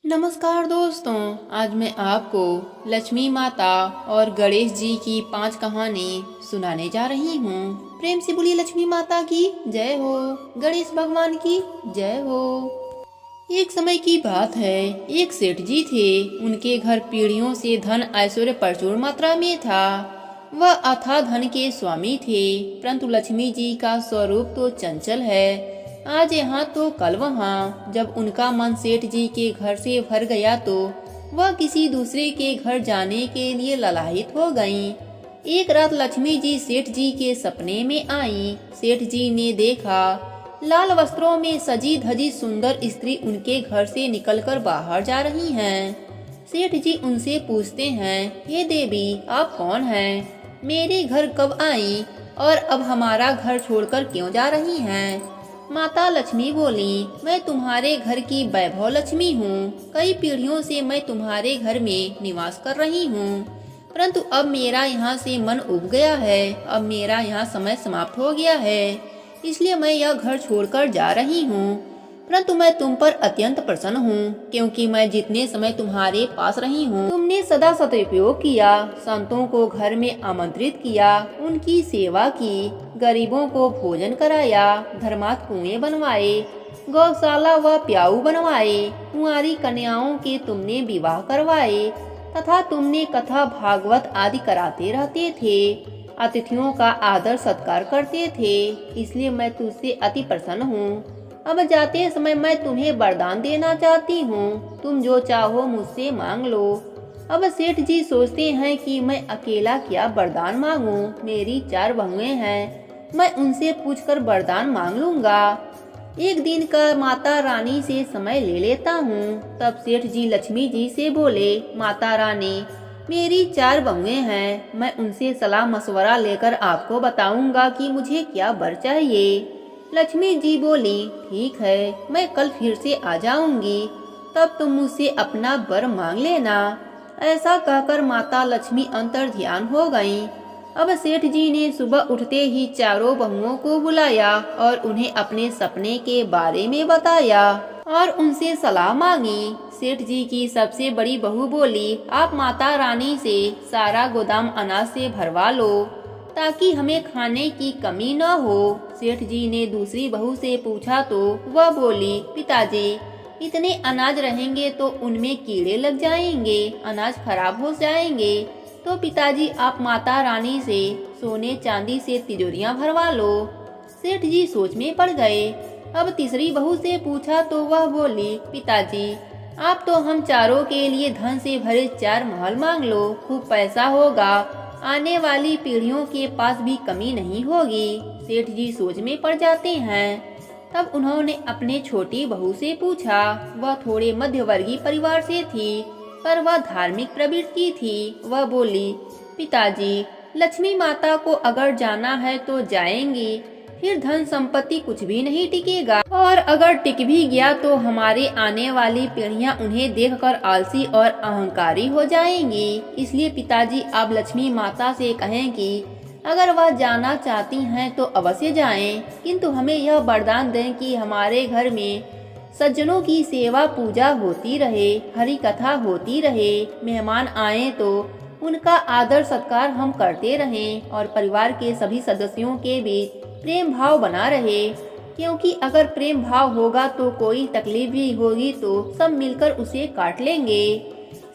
नमस्कार दोस्तों, आज मैं आपको लक्ष्मी माता और गणेश जी की 5 कहानी सुनाने जा रही हूँ। प्रेम से बोलिए लक्ष्मी माता की जय हो, गणेश भगवान की जय हो। एक समय की बात है, एक सेठ जी थे। उनके घर पीढ़ियों से धन ऐश्वर्य प्रचुर मात्रा में था। वह अथाह धन के स्वामी थे, परंतु लक्ष्मी जी का स्वरूप तो चंचल है। आज यहाँ तो कल वहाँ। जब उनका मन सेठ जी के घर से भर गया तो वह किसी दूसरे के घर जाने के लिए ललायित हो गईं। एक रात लक्ष्मी जी सेठ जी के सपने में आईं। सेठ जी ने देखा, लाल वस्त्रों में सजी धजी सुंदर स्त्री उनके घर से निकलकर बाहर जा रही हैं। सेठ जी उनसे पूछते हैं, हे देवी, आप कौन हैं? मेरे घर कब आई और अब हमारा घर छोड़कर क्यों जा रही हैं? माता लक्ष्मी बोली, मैं तुम्हारे घर की वैभव लक्ष्मी हूँ। कई पीढ़ियों से मैं तुम्हारे घर में निवास कर रही हूँ, परंतु अब मेरा यहाँ से मन उब गया है। अब मेरा यहाँ समय समाप्त हो गया है, इसलिए मैं यह घर छोड़कर जा रही हूँ। परंतु मैं तुम पर अत्यंत प्रसन्न हूँ, क्योंकि मैं जितने समय तुम्हारे पास रही हूँ तुमने सदा सदुपयोग किया। संतों को घर में आमंत्रित किया, उनकी सेवा की, गरीबों को भोजन कराया, धर्मार्थ कुएं बनवाए, गौशाला व प्याऊ बनवाए, कुंवारी कन्याओं के तुमने विवाह करवाए तथा तुमने कथा भागवत आदि कराते रहते थे। अतिथियों का आदर सत्कार करते थे, इसलिए मैं तुझसे अति प्रसन्न हूँ। अब जाते समय मैं तुम्हें वरदान देना चाहती हूँ, तुम जो चाहो मुझसे मांग लो। अब सेठ जी सोचते हैं कि मैं अकेला क्या वरदान मांगूं, मेरी 4 बहुएं हैं, मैं उनसे पूछकर वरदान मांग लूंगा। एक दिन का माता रानी से समय ले लेता हूँ। तब सेठ जी लक्ष्मी जी से बोले, माता रानी, मेरी 4 बहुएं हैं, मैं उनसे सलाह मशवरा लेकर आपको बताऊंगा कि मुझे क्या वर चाहिए। लक्ष्मी जी बोली, ठीक है, मैं कल फिर से आ जाऊंगी, तब तुम मुझसे अपना वर मांग लेना। ऐसा कहकर माता लक्ष्मी अंतर ध्यान हो गईं। अब सेठ जी ने सुबह उठते ही चारों बहुओं को बुलाया और उन्हें अपने सपने के बारे में बताया और उनसे सलाह मांगी। सेठ जी की सबसे बड़ी बहू बोली, आप माता रानी से सारा गोदाम अनाज से भरवा लो ताकि हमें खाने की कमी न हो। सेठ जी ने दूसरी बहू से पूछा तो वह बोली, पिताजी, इतने अनाज रहेंगे तो उनमें कीड़े लग जाएंगे, अनाज खराब हो जाएंगे। तो पिताजी, आप माता रानी से सोने चांदी से तिजोरियां भरवा लो। सेठ जी सोच में पड़ गए। अब तीसरी बहू से पूछा तो वह बोली, पिताजी, आप तो हम चारों के लिए धन से भरे 4 महल मांग लो, खूब पैसा होगा, आने वाली पीढ़ियों के पास भी कमी नहीं होगी। सेठ जी सोच में पड़ जाते हैं। तब उन्होंने अपने छोटी बहू से पूछा। वह थोड़े मध्यवर्गीय परिवार से थी, पर वह धार्मिक प्रवृत्ति की थी। वह बोली, पिताजी, लक्ष्मी माता को अगर जाना है तो जाएंगी, फिर धन संपत्ति कुछ भी नहीं टिकेगा, और अगर टिक भी गया तो हमारे आने वाली पीढ़ियां उन्हें देखकर आलसी और अहंकारी हो जाएंगी। इसलिए पिताजी, आप लक्ष्मी माता से कहें कि अगर वह जाना चाहती हैं तो अवश्य जाएं, किंतु हमें यह वरदान दें कि हमारे घर में सज्जनों की सेवा पूजा होती रहे, हरि कथा होती रहे, मेहमान आए तो उनका आदर सत्कार हम करते रहें और परिवार के सभी सदस्यों के बीच प्रेम भाव बना रहे, क्योंकि अगर प्रेम भाव होगा तो कोई तकलीफ भी होगी तो सब मिलकर उसे काट लेंगे।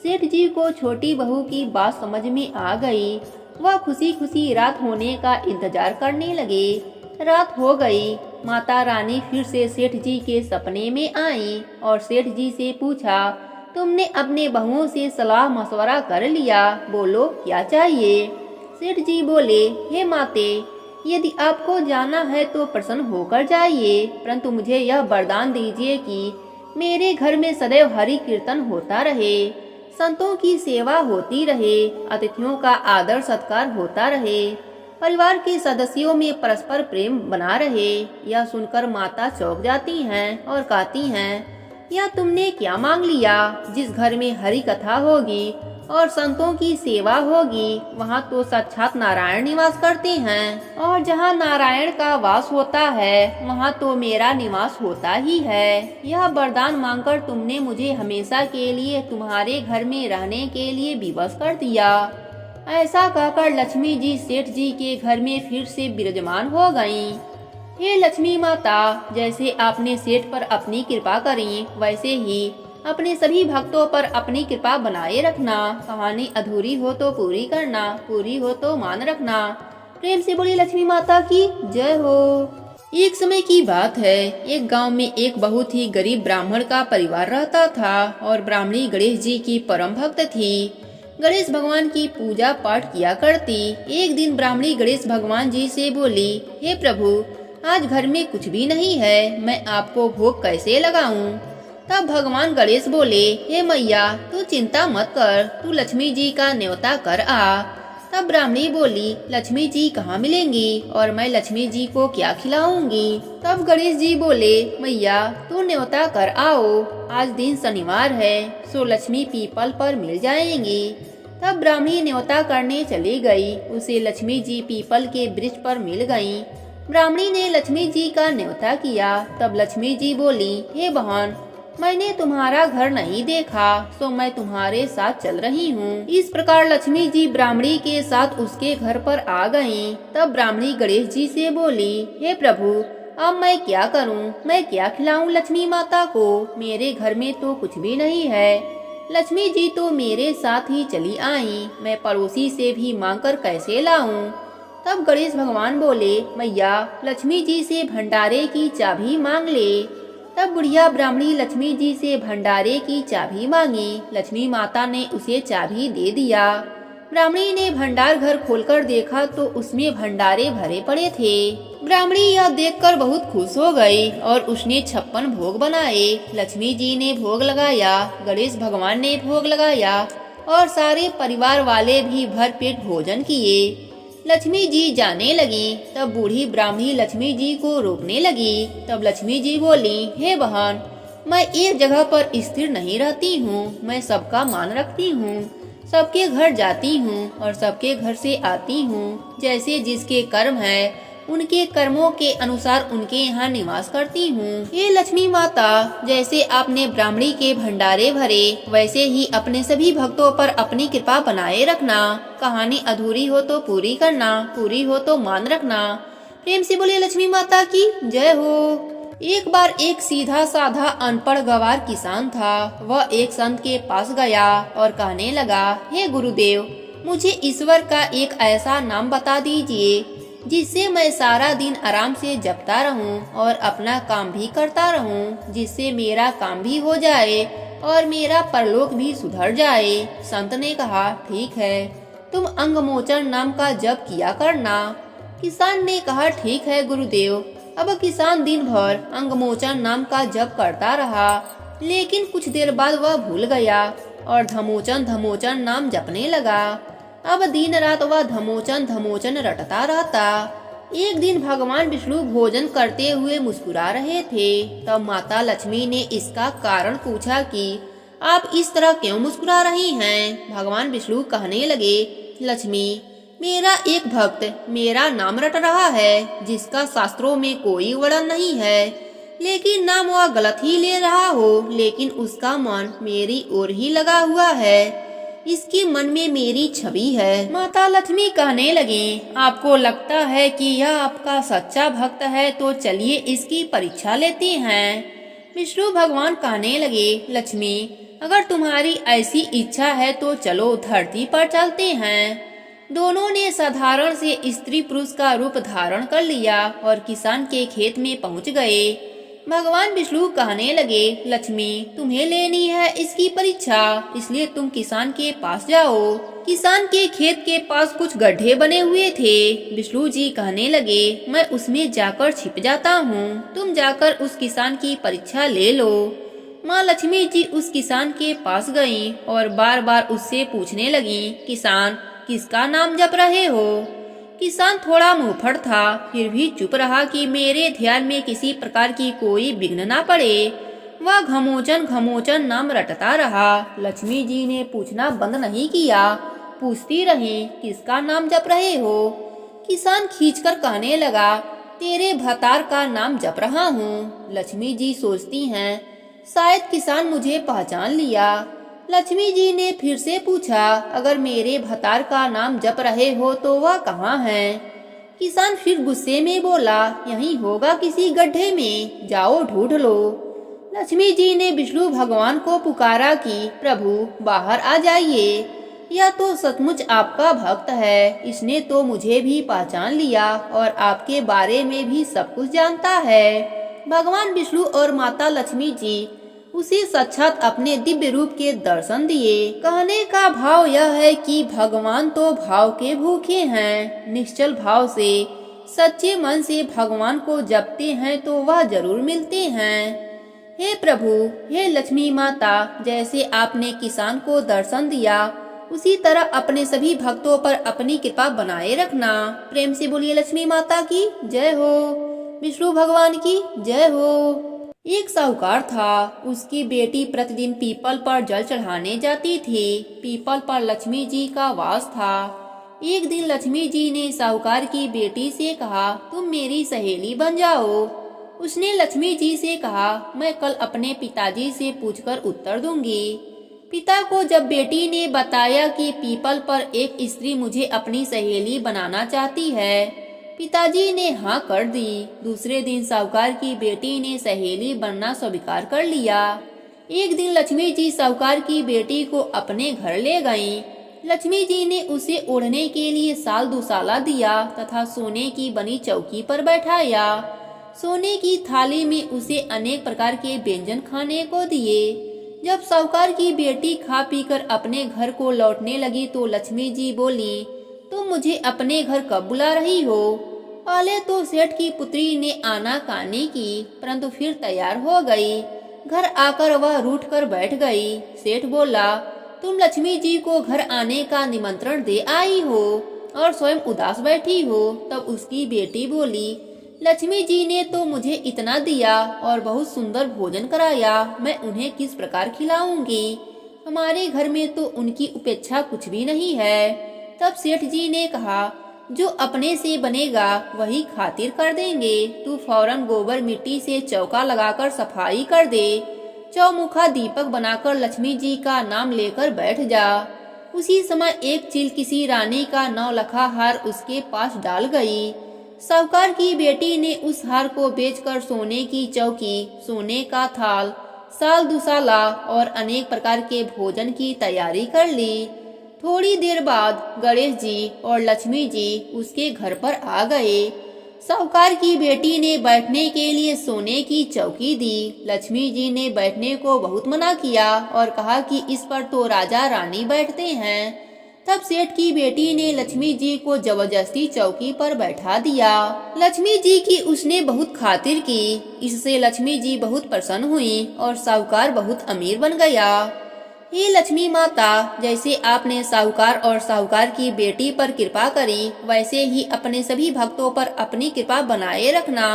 सेठ जी को छोटी बहू की बात समझ में आ गई। वह खुशी खुशी रात होने का इंतजार करने लगे। रात हो गई। माता रानी फिर से सेठ जी के सपने में आई और सेठ जी से पूछा, तुमने अपने बहुओं से सलाह मशवरा कर लिया, बोलो क्या चाहिए? सेठ जी बोले, हे माते, यदि आपको जाना है तो प्रसन्न होकर जाइए, परंतु मुझे यह वरदान दीजिए कि मेरे घर में सदैव हरि कीर्तन होता रहे, संतों की सेवा होती रहे, अतिथियों का आदर सत्कार होता रहे, परिवार के सदस्यों में परस्पर प्रेम बना रहे। यह सुनकर माता चौंक जाती हैं और कहती हैं, यह तुमने क्या मांग लिया? जिस घर में हरि कथा होगी और संतों की सेवा होगी, वहाँ तो साक्षात नारायण निवास करते हैं, और जहाँ नारायण का वास होता है वहाँ तो मेरा निवास होता ही है। यह वरदान मांगकर तुमने मुझे हमेशा के लिए तुम्हारे घर में रहने के लिए विवश कर दिया। ऐसा कहकर लक्ष्मी जी सेठ जी के घर में फिर से विराजमान हो गईं। हे लक्ष्मी माता, जैसे आपने सेठ पर अपनी कृपा करी, वैसे ही अपने सभी भक्तों पर अपनी कृपा बनाए रखना। कहानी अधूरी हो तो पूरी करना, पूरी हो तो मान रखना। प्रेम से बोली लक्ष्मी माता की जय हो। एक समय की बात है, एक गांव में एक बहुत ही गरीब ब्राह्मण का परिवार रहता था और ब्राह्मणी गणेश जी की परम भक्त थी। गणेश भगवान की पूजा पाठ किया करती। एक दिन ब्राह्मणी गणेश भगवान जी से बोली, हे प्रभु, आज घर में कुछ भी नहीं है, मैं आपको भोग कैसे लगाऊं? तब भगवान गणेश बोले, हे मैया, तू चिंता मत कर, तू लक्ष्मी जी का न्योता कर आ। तब ब्राह्मणी बोली, लक्ष्मी जी कहाँ मिलेंगी और मैं लक्ष्मी जी को क्या खिलाऊंगी? तब गणेश जी बोले, मैया, तू न्योता कर आओ, आज दिन शनिवार है, सो लक्ष्मी पीपल पर मिल जाएंगी। तब ब्राह्मणी न्योता करने चली गई। उसे लक्ष्मी जी पीपल के वृक्ष पर मिल गयी। ब्राह्मणी ने लक्ष्मी जी का न्योता किया। तब लक्ष्मी जी बोली, हे बहन, मैंने तुम्हारा घर नहीं देखा, सो मैं तुम्हारे साथ चल रही हूँ। इस प्रकार लक्ष्मी जी ब्राह्मणी के साथ उसके घर पर आ गयीं। तब ब्राह्मणी गणेश जी से बोली, हे प्रभु, अब मैं क्या करूँ, मैं क्या खिलाऊं लक्ष्मी माता को? मेरे घर में तो कुछ भी नहीं है। लक्ष्मी जी तो मेरे साथ ही चली आई, मैं पड़ोसी से भी मांग कर कैसे लाऊं? तब गणेश भगवान बोले, मैया, लक्ष्मी जी से भंडारे की चाबी मांग ले। तब बुढ़िया ब्राह्मणी लक्ष्मी जी से भंडारे की चाबी मांगी। लक्ष्मी माता ने उसे चाबी दे दिया। ब्राह्मणी ने भंडार घर खोलकर देखा तो उसमें भंडारे भरे पड़े थे। ब्राह्मणी यह देखकर बहुत खुश हो गई और उसने 56 भोग बनाए। लक्ष्मी जी ने भोग लगाया, गणेश भगवान ने भोग लगाया और सारे परिवार वाले भी भरपेट भोजन किए। लक्ष्मी जी जाने लगी। तब बूढ़ी ब्राह्मणी लक्ष्मी जी को रोकने लगी। तब लक्ष्मी जी बोली, हे बहन, मैं एक जगह पर स्थिर नहीं रहती हूँ, मैं सबका मान रखती हूँ, सबके घर जाती हूँ और सबके घर से आती हूँ। जैसे जिसके कर्म है उनके कर्मों के अनुसार उनके यहाँ निवास करती हूँ। ये लक्ष्मी माता, जैसे आपने ब्राह्मणी के भंडारे भरे, वैसे ही अपने सभी भक्तों पर अपनी कृपा बनाए रखना। कहानी अधूरी हो तो पूरी करना, पूरी हो तो मान रखना। प्रेम से बोले लक्ष्मी माता की जय हो। एक बार एक सीधा साधा अनपढ़ गवार किसान था। वह एक संत के पास गया और कहने लगा, हे गुरुदेव, मुझे ईश्वर का एक ऐसा नाम बता दीजिए जिससे मैं सारा दिन आराम से जपता रहूं और अपना काम भी करता रहूं, जिससे मेरा काम भी हो जाए और मेरा परलोक भी सुधर जाए। संत ने कहा, ठीक है, तुम अंगमोचन नाम का जप किया करना। किसान ने कहा, ठीक है गुरुदेव। अब किसान दिन भर अंगमोचन नाम का जप करता रहा, लेकिन कुछ देर बाद वह भूल गया और धमोचन धमोचन नाम जपने लगा। अब दिन रात वह धमोचन धमोचन रटता रहता। एक दिन भगवान विष्णु भोजन करते हुए मुस्कुरा रहे थे। तब माता लक्ष्मी ने इसका कारण पूछा कि आप इस तरह क्यों मुस्कुरा रही हैं? भगवान विष्णु कहने लगे, लक्ष्मी, मेरा एक भक्त मेरा नाम रट रहा है, जिसका शास्त्रों में कोई वर्णन नहीं है, लेकिन नाम वह गलत ही ले रहा हो, लेकिन उसका मन मेरी ओर ही लगा हुआ है, इसके मन में मेरी छवि है। माता लक्ष्मी कहने लगी, आपको लगता है कि यह आपका सच्चा भक्त है, तो चलिए इसकी परीक्षा लेते हैं। विष्णु भगवान कहने लगे, लक्ष्मी, अगर तुम्हारी ऐसी इच्छा है तो चलो धरती पर चलते हैं। दोनों ने साधारण से स्त्री पुरुष का रूप धारण कर लिया और किसान के खेत में पहुंच गए। भगवान विष्णु कहने लगे, लक्ष्मी, तुम्हें लेनी है इसकी परीक्षा, इसलिए तुम किसान के पास जाओ। किसान के खेत के पास कुछ गड्ढे बने हुए थे। विष्णु जी कहने लगे, मैं उसमें जाकर छिप जाता हूँ, तुम जाकर उस किसान की परीक्षा ले लो। माँ लक्ष्मी जी उस किसान के पास गईं और बार बार उससे पूछने लगी, किसान, किसका नाम जप रहे हो? किसान थोड़ा मुंहफट था, फिर भी चुप रहा कि मेरे ध्यान में किसी प्रकार की कोई विघ्न ना पड़े। वह घमोचन घमोचन नाम रटता रहा। लक्ष्मी जी ने पूछना बंद नहीं किया, पूछती रही, किसका नाम जप रहे हो? किसान खींचकर कहने लगा, तेरे भतार का नाम जप रहा हूँ। लक्ष्मी जी सोचती हैं, शायद किसान मुझे पहचान लिया। लक्ष्मी जी ने फिर से पूछा, अगर मेरे भतार का नाम जप रहे हो तो वह कहाँ है? किसान फिर गुस्से में बोला, यहीं होगा किसी गड्ढे में, जाओ ढूंढ लो। लक्ष्मी जी ने विष्णु भगवान को पुकारा कि प्रभु बाहर आ जाइए, यह तो सचमुच आपका भक्त है, इसने तो मुझे भी पहचान लिया और आपके बारे में भी सब कुछ जानता है। भगवान विष्णु और माता लक्ष्मी जी उसे साक्षात अपने दिव्य रूप के दर्शन दिए। कहने का भाव यह है कि भगवान तो भाव के भूखे हैं। निश्चल भाव से, सच्चे मन से भगवान को जपते हैं तो वह जरूर मिलते हैं। हे प्रभु, हे लक्ष्मी माता, जैसे आपने किसान को दर्शन दिया उसी तरह अपने सभी भक्तों पर अपनी कृपा बनाए रखना। प्रेम से बोलिए लक्ष्मी माता की जय हो, विष्णु भगवान की जय हो। एक साहूकार था, उसकी बेटी प्रतिदिन पीपल पर जल चढ़ाने जाती थी। पीपल पर लक्ष्मी जी का वास था। एक दिन लक्ष्मी जी ने साहूकार की बेटी से कहा, तुम मेरी सहेली बन जाओ। उसने लक्ष्मी जी से कहा, मैं कल अपने पिताजी से पूछकर उत्तर दूंगी। पिता को जब बेटी ने बताया कि पीपल पर एक स्त्री मुझे अपनी सहेली बनाना चाहती है, पिताजी ने हाँ कर दी। दूसरे दिन साहूकार की बेटी ने सहेली बनना स्वीकार कर लिया। एक दिन लक्ष्मी जी साहूकार की बेटी को अपने घर ले गईं। लक्ष्मी जी ने उसे ओढ़ने के लिए साल दुसाला दिया तथा सोने की बनी चौकी पर बैठाया। सोने की थाली में उसे अनेक प्रकार के व्यंजन खाने को दिए। जब साहूकार की बेटी खा पीकर अपने घर को लौटने लगी तो लक्ष्मी जी बोली, तुम मुझे अपने घर कब बुला रही हो? पहले तो सेठ की पुत्री ने आना कानी की, परंतु फिर तैयार हो गई। घर आकर वह रूठ कर बैठ गई। सेठ बोला, तुम लक्ष्मी जी को घर आने का निमंत्रण दे आई हो और स्वयं उदास बैठी हो। तब उसकी बेटी बोली, लक्ष्मी जी ने तो मुझे इतना दिया और बहुत सुंदर भोजन कराया, मैं उन्हें किस प्रकार खिलाऊंगी? हमारे घर में तो उनकी उपेक्षा कुछ भी नहीं है। तब सेठ जी ने कहा, जो अपने से बनेगा वही खातिर कर देंगे। तू फौरन गोबर मिट्टी से चौका लगाकर सफाई कर दे। चौमुखा दीपक बनाकर लक्ष्मी जी का नाम लेकर बैठ जा। उसी समय एक चील किसी रानी का 9 लखा हार उसके पास डाल गई। साहूकार की बेटी ने उस हार को बेचकर सोने की चौकी, सोने का थाल, साल दुसाला और अनेक प्रकार के भोजन की तैयारी कर ली। थोड़ी देर बाद गणेश जी और लक्ष्मी जी उसके घर पर आ गए। साहूकार की बेटी ने बैठने के लिए सोने की चौकी दी। लक्ष्मी जी ने बैठने को बहुत मना किया और कहा कि इस पर तो राजा रानी बैठते हैं। तब सेठ की बेटी ने लक्ष्मी जी को जबरदस्ती चौकी पर बैठा दिया। लक्ष्मी जी की उसने बहुत खातिर की। इससे लक्ष्मी जी बहुत प्रसन्न हुई और साहूकार बहुत अमीर बन गया। हे लक्ष्मी माता, जैसे आपने साहूकार और साहूकार की बेटी पर कृपा करी, वैसे ही अपने सभी भक्तों पर अपनी कृपा बनाए रखना।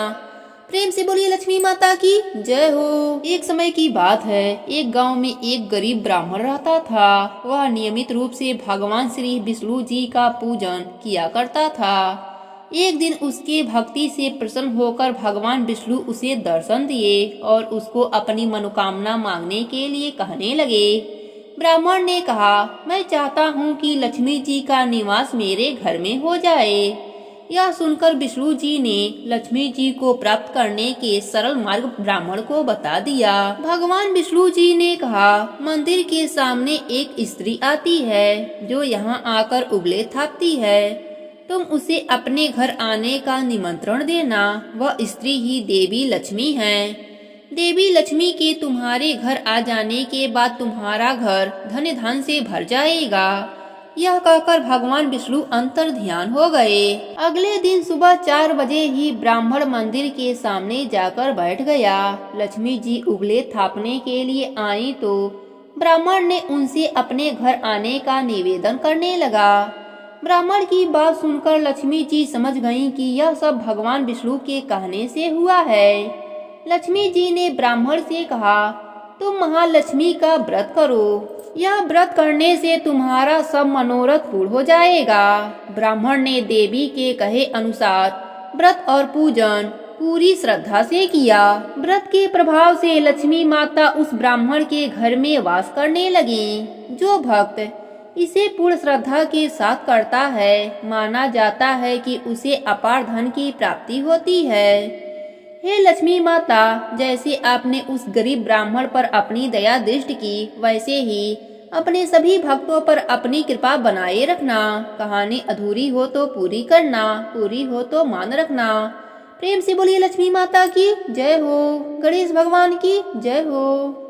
प्रेम से बोलिए लक्ष्मी माता की जय हो। एक समय की बात है, एक गांव में एक गरीब ब्राह्मण रहता था। वह नियमित रूप से भगवान श्री विष्णु जी का पूजन किया करता था। एक दिन उसके भक्ति से प्रसन्न होकर भगवान विष्णु उसे दर्शन दिए और उसको अपनी मनोकामना मांगने के लिए कहने लगे। ब्राह्मण ने कहा, मैं चाहता हूँ कि लक्ष्मी जी का निवास मेरे घर में हो जाए। यह सुनकर विष्णु जी ने लक्ष्मी जी को प्राप्त करने के सरल मार्ग ब्राह्मण को बता दिया। भगवान विष्णु जी ने कहा, मंदिर के सामने एक स्त्री आती है जो यहाँ आकर उबले थापती है। तुम उसे अपने घर आने का निमंत्रण देना। वह स्त्री ही देवी लक्ष्मी है। देवी लक्ष्मी के तुम्हारे घर आ जाने के बाद तुम्हारा घर धन धन से भर जाएगा। यह कहकर भगवान विष्णु अंतर ध्यान हो गए। अगले दिन सुबह 4 बजे ही ब्राह्मण मंदिर के सामने जाकर बैठ गया। लक्ष्मी जी उगले थापने के लिए आई तो ब्राह्मण ने उनसे अपने घर आने का निवेदन करने लगा। ब्राह्मण की बात सुनकर लक्ष्मी जी समझ गईं कि यह सब भगवान विष्णु के कहने से हुआ है। लक्ष्मी जी ने ब्राह्मण से कहा, तुम महालक्ष्मी का व्रत करो। यह व्रत करने से तुम्हारा सब मनोरथ पूर्ण हो जाएगा। ब्राह्मण ने देवी के कहे अनुसार व्रत और पूजन पूरी श्रद्धा से किया। व्रत के प्रभाव से लक्ष्मी माता उस ब्राह्मण के घर में वास करने लगी। जो भक्त इसे पूर्ण श्रद्धा के साथ करता है, माना जाता है कि उसे अपार धन की प्राप्ति होती है। हे लक्ष्मी माता, जैसे आपने उस गरीब ब्राह्मण पर अपनी दया दृष्टि की, वैसे ही अपने सभी भक्तों पर अपनी कृपा बनाए रखना। कहानी अधूरी हो तो पूरी करना, पूरी हो तो मान रखना। प्रेम से बोलिए लक्ष्मी माता की जय हो, गणेश भगवान की जय हो।